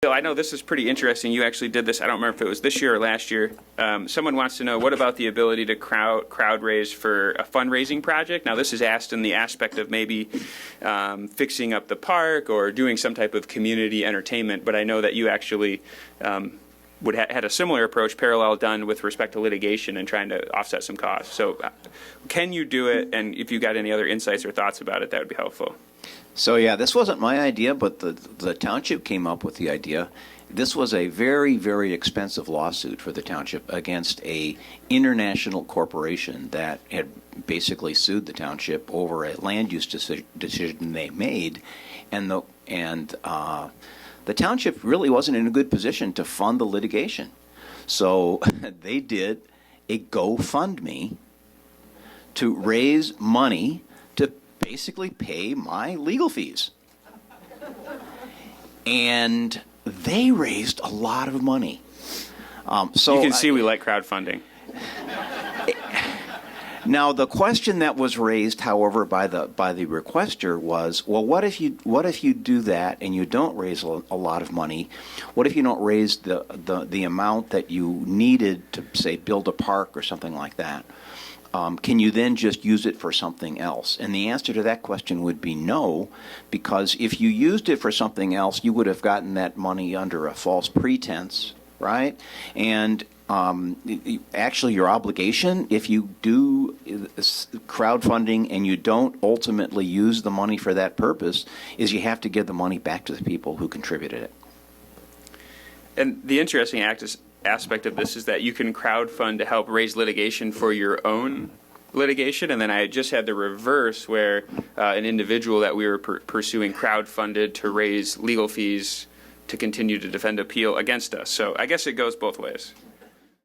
Bill, I know this is pretty interesting. You actually did this. I don't remember if it was this year or last year. Someone wants to know, what about the ability to crowd raise for a fundraising project? Now, this is asked in the aspect of maybe fixing up the park or doing some type of community entertainment, but I know that you actually had a similar approach, parallel done with respect to litigation and trying to offset some costs. So can you do it? And if you got any other insights or thoughts about it, that would be helpful. So yeah, this wasn't my idea, but the township came up with the idea. This was a very, very expensive lawsuit for the township against a international corporation that had basically sued the township over a land use decision they made, and the township really wasn't in a good position to fund the litigation. So they did a GoFundMe to raise money to basically pay my legal fees. And they raised a lot of money. So you can see we like crowdfunding. Now, the question that was raised, however, by the requester was, well, what if you do that and you don't raise a lot of money? What if you don't raise the amount that you needed to, say, build a park or something like that? Can you then just use it for something else? And the answer to that question would be no, because if you used it for something else, you would have gotten that money under a false pretense, right? And actually your obligation, if you do crowdfunding and you don't ultimately use the money for that purpose, is you have to give the money back to the people who contributed it. And the interesting aspect of this is that you can crowdfund to help raise litigation for your own litigation, and then I just had the reverse where an individual that we were pursuing crowdfunded to raise legal fees to continue to defend appeal against us. So I guess it goes both ways.